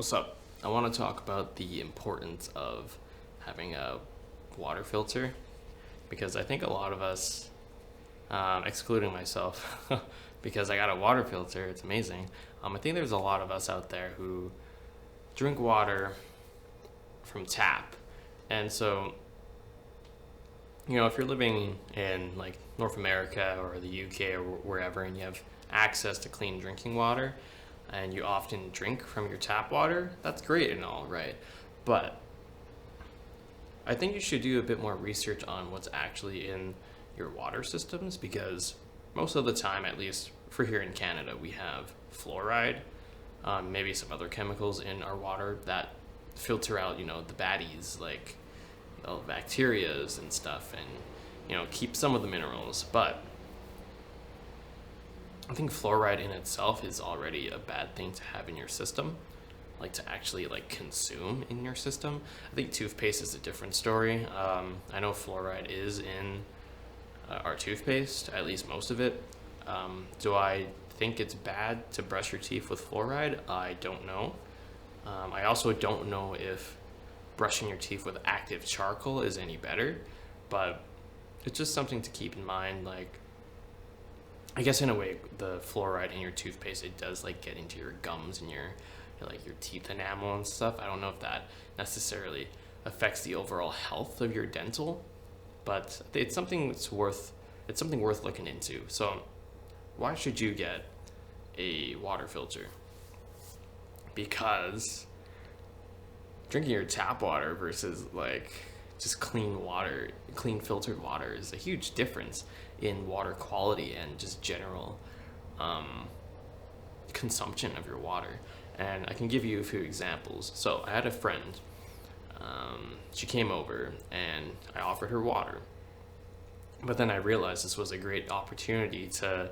What's up? I want to talk about the importance of having a water filter because I think a lot of us, excluding myself, because I got a water filter, it's amazing. I think there's a lot of us out there who drink water from tap. And so, if you're living in like North America or the UK or wherever and you have access to clean drinking water, and you often drink from your tap water, that's great and all, right? But I think you should do a bit more research on what's actually in your water systems because most of the time, at least for here in Canada, we have fluoride, maybe some other chemicals in our water that filter out, the baddies like bacterias and stuff and, keep some of the minerals. But I think fluoride in itself is already a bad thing to have in your system, like to actually like consume in your system. I think toothpaste is a different story. I know fluoride is in our toothpaste, at least most of it. Do I think it's bad to brush your teeth with fluoride? I don't know. I also don't know if brushing your teeth with active charcoal is any better, but it's just something to keep in mind. Like, I guess in a way, the fluoride in your toothpaste, it does like get into your gums and your teeth enamel and stuff. I don't know if that necessarily affects the overall health of your dental, but it's something worth looking into. So, why should you get a water filter? Because drinking your tap water versus like just clean filtered water is a huge difference in water quality and just general consumption of your water. And I can give you a few examples. So I had a friend, she came over and I offered her water. But then I realized this was a great opportunity to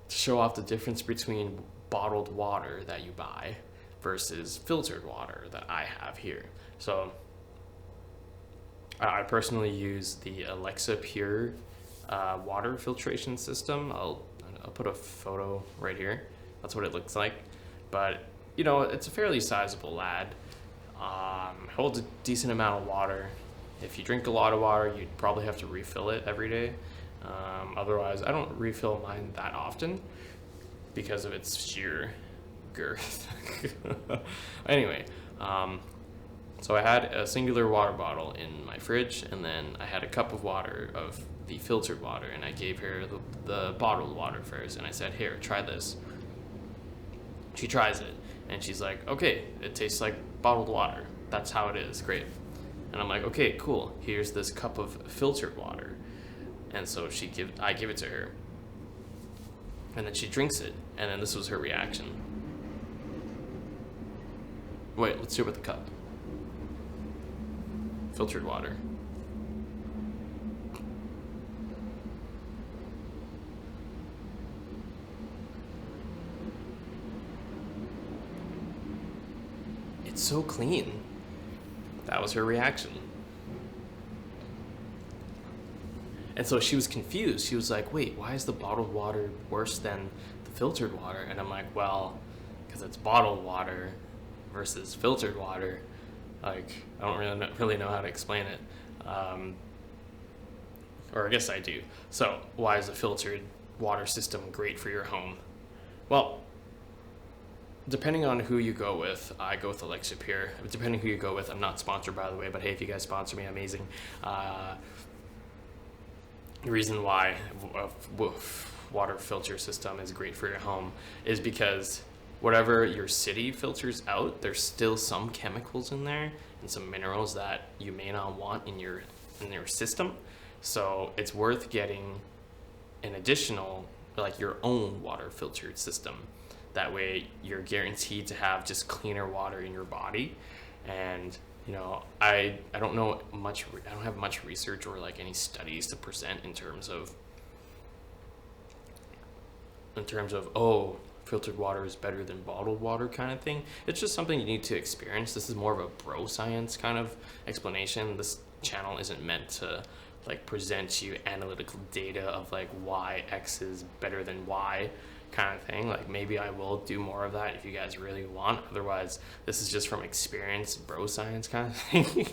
show off the difference between bottled water that you buy versus filtered water that I have here. So I personally use the Alexa Pure water filtration system. I'll put a photo right here. That's what it looks like. But it's a fairly sizable lad. Holds a decent amount of water. If you drink a lot of water, you'd probably have to refill it every day. Otherwise, I don't refill mine that often because of its sheer girth. Anyway, so I had a singular water bottle in my fridge, and then I had a cup of water of the filtered water, and I gave her the bottled water first, and I said, "Here, try this." She tries it, and she's like, "Okay, it tastes like bottled water. That's how it is. Great." And I'm like, "Okay, cool. Here's this cup of filtered water." And so I give it to her, and then she drinks it, and then this was her reaction. Wait, let's do it with the cup. Filtered water. It's so clean. That was her reaction. And so she was confused. She was like, "Wait, why is the bottled water worse than the filtered water?" And I'm like, "Well, because it's bottled water versus filtered water. Like, I don't really know how to explain it. Or I guess I do. So, why is a filtered water system great for your home? Well, depending on who you go with, I go with Alexa Pure. Depending who you go with, I'm not sponsored, by the way, but hey, if you guys sponsor me, amazing. The reason why a water filter system is great for your home is because whatever your city filters out, there's still some chemicals in there and some minerals that you may not want in your system. So it's worth getting an additional, like your own water filtered system. That way you're guaranteed to have just cleaner water in your body. And I don't know much. I don't have much research or like any studies to present in terms of filtered water is better than bottled water kind of thing. It's just something you need to experience. This is more of a bro science kind of explanation. This channel isn't meant to like present you analytical data of like why X is better than Y. kind of thing. Like maybe I will do more of that if you guys really want. Otherwise, this is just from experience, bro science kind of thing.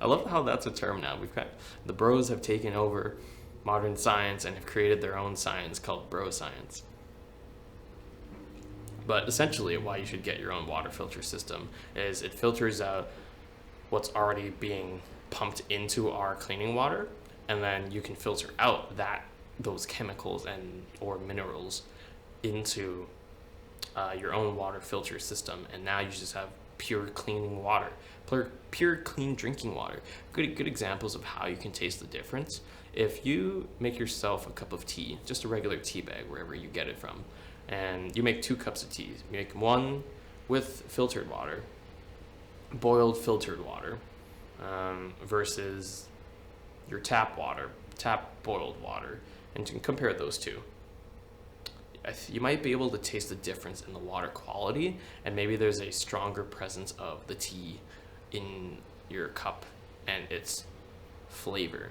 I love how that's a term now. We've got the bros have taken over modern science and have created their own science called bro science. But essentially, why you should get your own water filter system is it filters out what's already being pumped into our cleaning water, and then you can filter out those chemicals and or minerals into your own water filter system, and now you just have pure cleaning water, pure clean drinking water. Good examples of how you can taste the difference. If you make yourself a cup of tea, just a regular tea bag wherever you get it from, and you make 2 cups of tea, you make one with filtered water, boiled filtered water, versus your tap boiled water, and you can compare those two. You might be able to taste the difference in the water quality, and maybe there's a stronger presence of the tea in your cup and its flavor.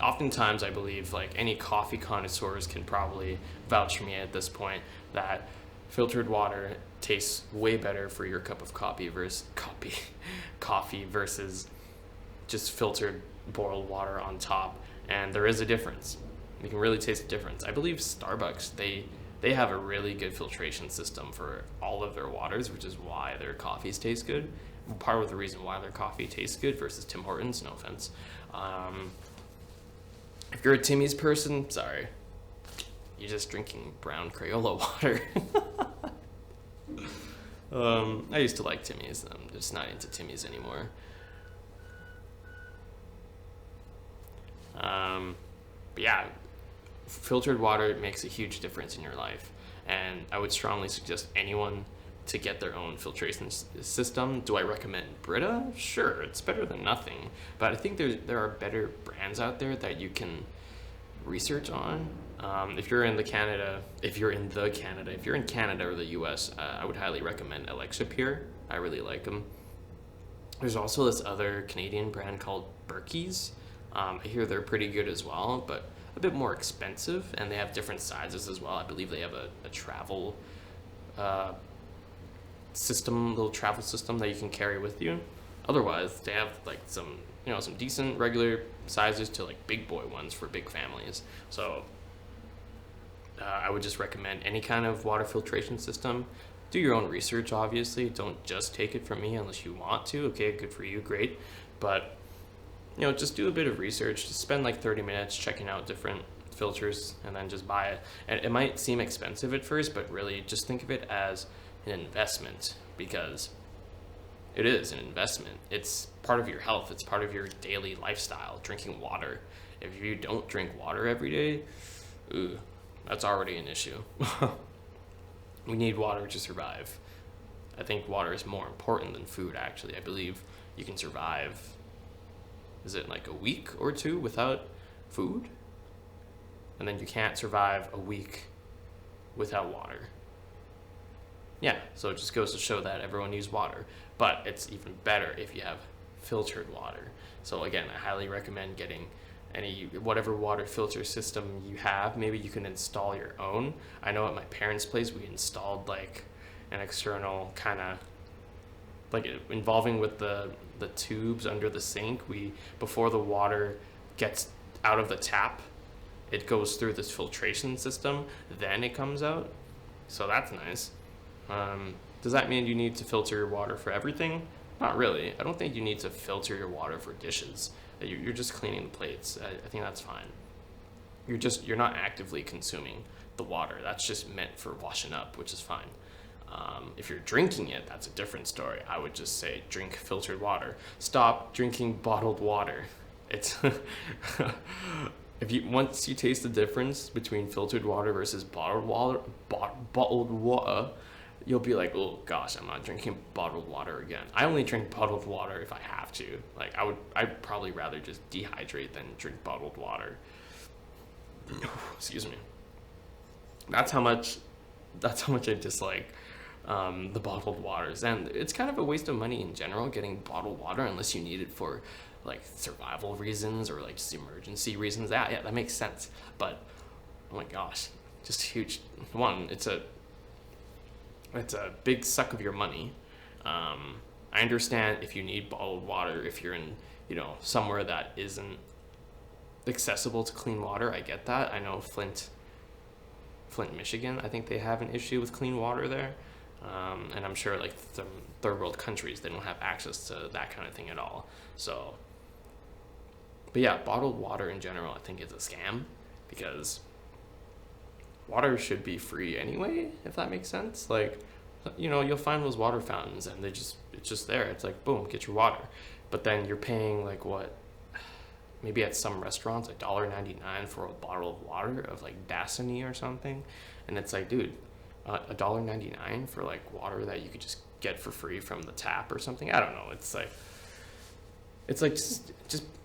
Oftentimes I believe, like, any coffee connoisseurs can probably vouch for me at this point, that filtered water tastes way better for your cup of coffee versus just filtered boiled water on top. And there is a difference. You can really taste the difference. I believe Starbucks, they have a really good filtration system for all of their waters, which is why their coffees taste good. Part of the reason why their coffee tastes good versus Tim Hortons, no offense. If you're a Timmy's person, sorry. You're just drinking brown Crayola water. I used to like Timmy's. I'm just not into Timmy's anymore. But yeah, filtered water makes a huge difference in your life, and I would strongly suggest anyone to get their own filtration system. Do I recommend Brita? Sure, it's better than nothing, but I think there are better brands out there that you can research on. If you're in Canada or the US, I would highly recommend Alexapure. I really like them. There's also this other Canadian brand called Berkey's. I hear they're pretty good as well, but a bit more expensive, and they have different sizes as well. I believe they have a travel little travel system that you can carry with you. Otherwise, they have like some decent regular sizes to like big boy ones for big families. So I would just recommend any kind of water filtration system. Do your own research, obviously. Don't just take it from me unless you want to. Okay, good for you, great. But just do a bit of research. Just spend like 30 minutes checking out different filters and then just buy it. And it might seem expensive at first, but really just think of it as an investment, because it is an investment. It's part of your health. It's part of your daily lifestyle, drinking water. If you don't drink water every day, that's already an issue. We need water to survive. I think water is more important than food, actually. I believe you can survive, is it like a week or 2 without food? And then you can't survive a week without water. Yeah, so it just goes to show that everyone needs water. But it's even better if you have filtered water. So again, I highly recommend getting whatever water filter system you have. Maybe you can install your own. I know at my parents' place we installed like an external kind of like involving with the tubes under the sink. Before the water gets out of the tap, it goes through this filtration system, then it comes out. So that's nice. Does that mean you need to filter your water for everything? Not really. I don't think you need to filter your water for dishes. You're just cleaning the plates. I think that's fine. You're not actively consuming the water. That's just meant for washing up, which is fine. If you're drinking it, that's a different story. I would just say drink filtered water. Stop drinking bottled water. It's once you taste the difference between filtered water versus bottled water, you'll be like, oh gosh, I'm not drinking bottled water again. I only drink bottled water if I have to. Like I'd probably rather just dehydrate than drink bottled water. Excuse me. That's how much I dislike the bottled waters, and it's kind of a waste of money in general getting bottled water unless you need it for like survival reasons or like just emergency reasons. Yeah, that makes sense. But oh my gosh, just huge. One, it's a big suck of your money. I understand if you need bottled water, if you're in, somewhere that isn't accessible to clean water. I get that. I know Flint, Michigan, I think they have an issue with clean water there. And I'm sure like some third world countries, they don't have access to that kind of thing at all. So, but yeah, bottled water in general, I think is a scam, because water should be free anyway, if that makes sense. Like, you'll find those water fountains and it's just there. It's like, boom, get your water. But then you're paying like what, maybe at some restaurants, $1.99 for a bottle of water of like Dasani or something. And it's like, dude, $1.99 for like water that you could just get for free from the tap or something. I don't know. It's like just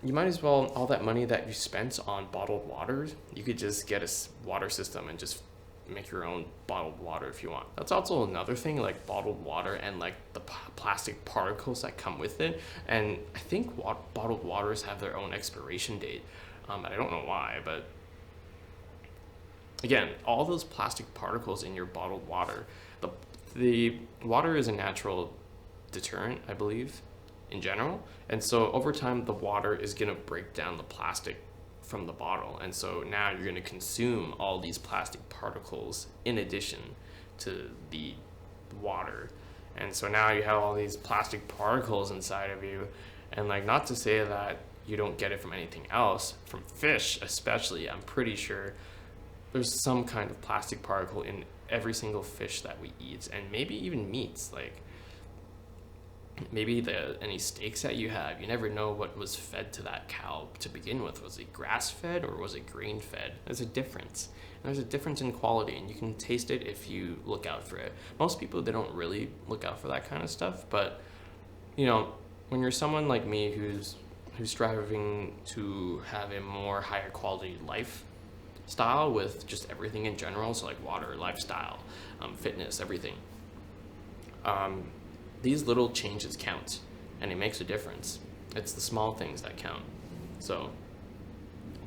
you might as well, all that money that you spent on bottled water, you could just get a water system and just make your own bottled water if you want. That's also another thing, like bottled water and like the plastic particles that come with it. And I think bottled waters have their own expiration date. And I don't know why, but again, all those plastic particles in your bottled water, the water is a natural deterrent, I believe, in general. And so over time, the water is going to break down the plastic from the bottle. And so now you're going to consume all these plastic particles in addition to the water. And so now you have all these plastic particles inside of you. And like, not to say that you don't get it from anything else, from fish especially, I'm pretty sure there's some kind of plastic particle in every single fish that we eat, and maybe even meats. Like maybe any steaks that you have, you never know what was fed to that cow to begin with. Was it grass fed or was it grain fed? There's a difference. And there's a difference in quality, and you can taste it if you look out for it. Most people, they don't really look out for that kind of stuff, but when you're someone like me who's striving to have a more higher quality lifestyle with just everything in general, so like water, lifestyle, fitness, everything, these little changes count, and it makes a difference. It's the small things that count. So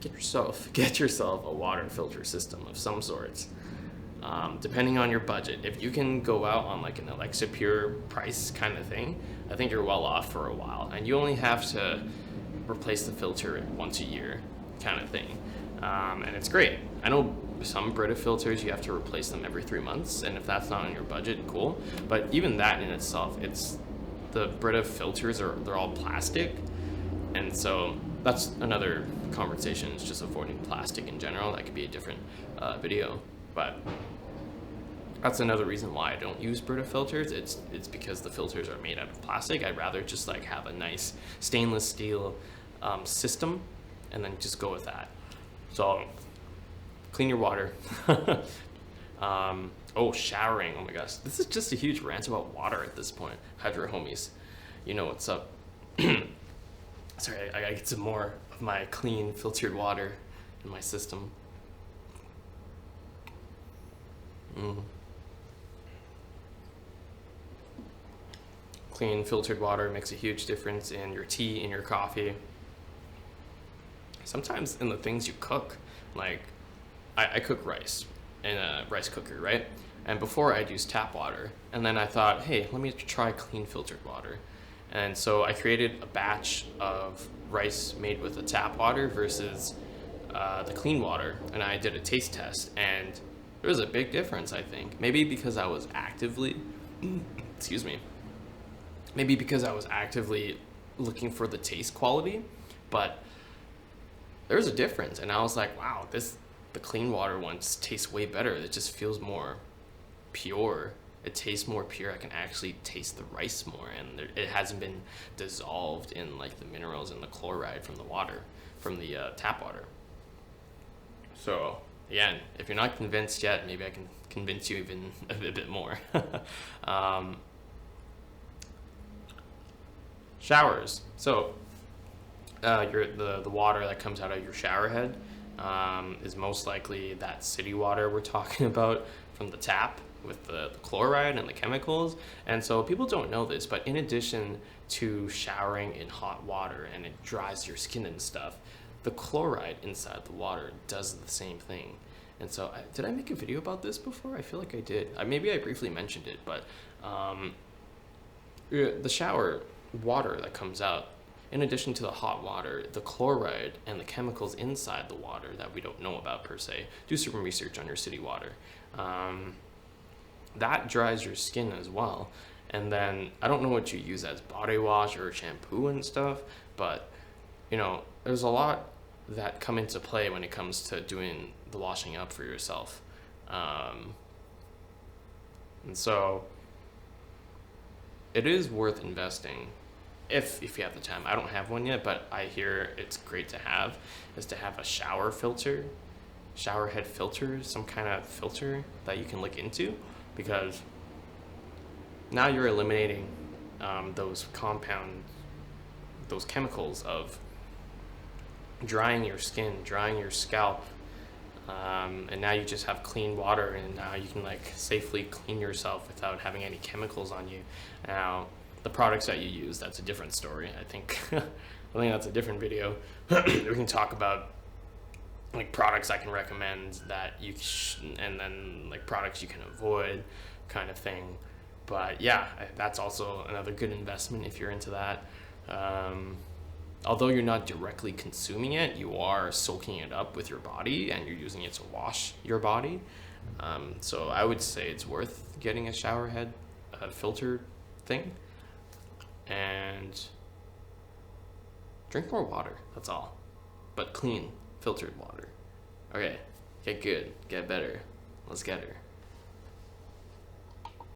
get yourself a water filter system of some sorts. Depending on your budget, if you can go out on like an Alexa Pure price kind of thing, I think you're well off for a while, and you only have to replace the filter once a year kind of thing. And it's great. I know some Brita filters, you have to replace them every 3 months, and if that's not on your budget, cool. But even that in itself, the Brita filters they're all plastic, and so that's another conversation. It's just avoiding plastic in general. That could be a different video, but that's another reason why I don't use Brita filters. It's because the filters are made out of plastic. I'd rather just like have a nice stainless steel system, and then just go with that. So clean your water. Showering. Oh my gosh, this is just a huge rant about water at this point. Hydro homies, you know what's up. Sorry, I gotta get some more of my clean filtered water in my system. Clean filtered water makes a huge difference in your tea, in your coffee. Sometimes in the things you cook. Like I cook rice in a rice cooker, right? And before I'd use tap water, and then I thought, hey, let me try clean filtered water. And so I created a batch of rice made with the tap water versus the clean water, and I did a taste test, and there was a big difference, I think. Maybe because I was actively looking for the taste quality, but there was a difference, and I was like, wow, the clean water ones tastes way better. It just feels more pure. It tastes more pure. I can actually taste the rice more, and it hasn't been dissolved in like the minerals and the chloride from the water, from the tap water. So again, if you're not convinced yet, maybe I can convince you even a bit more. Showers. So the water that comes out of your shower head is most likely that city water we're talking about from the tap with the chloride and the chemicals. And so people don't know this, but in addition to showering in hot water and it dries your skin and stuff, the chloride inside the water does the same thing. And so, did I make a video about this before? I feel like I did. Maybe I briefly mentioned it, but the shower water that comes out, in addition to the hot water, the chloride and the chemicals inside the water that we don't know about per se. Do some research on your city water. That dries your skin as well. And then I don't know what you use as body wash or shampoo and stuff, but there's a lot that come into play when it comes to doing the washing up for yourself. And so it is worth investing if you have the time. I don't have one yet, but I hear it's great to have, is to have a shower head filter, some kind of filter that you can look into, because now you're eliminating those chemicals of drying your skin, drying your scalp, and now you just have clean water, and now you can safely clean yourself without having any chemicals on you. Now, the products that you use, that's a different story. I think that's a different video. We can talk about products I can recommend that and then products you can avoid, kind of thing. But yeah, that's also another good investment if you're into that. Although you're not directly consuming it, you are soaking it up with your body and you're using it to wash your body. So I would say it's worth getting a shower head filter thing. And drink more water, that's all. But clean, filtered water. Okay, get good, get better. Let's get her.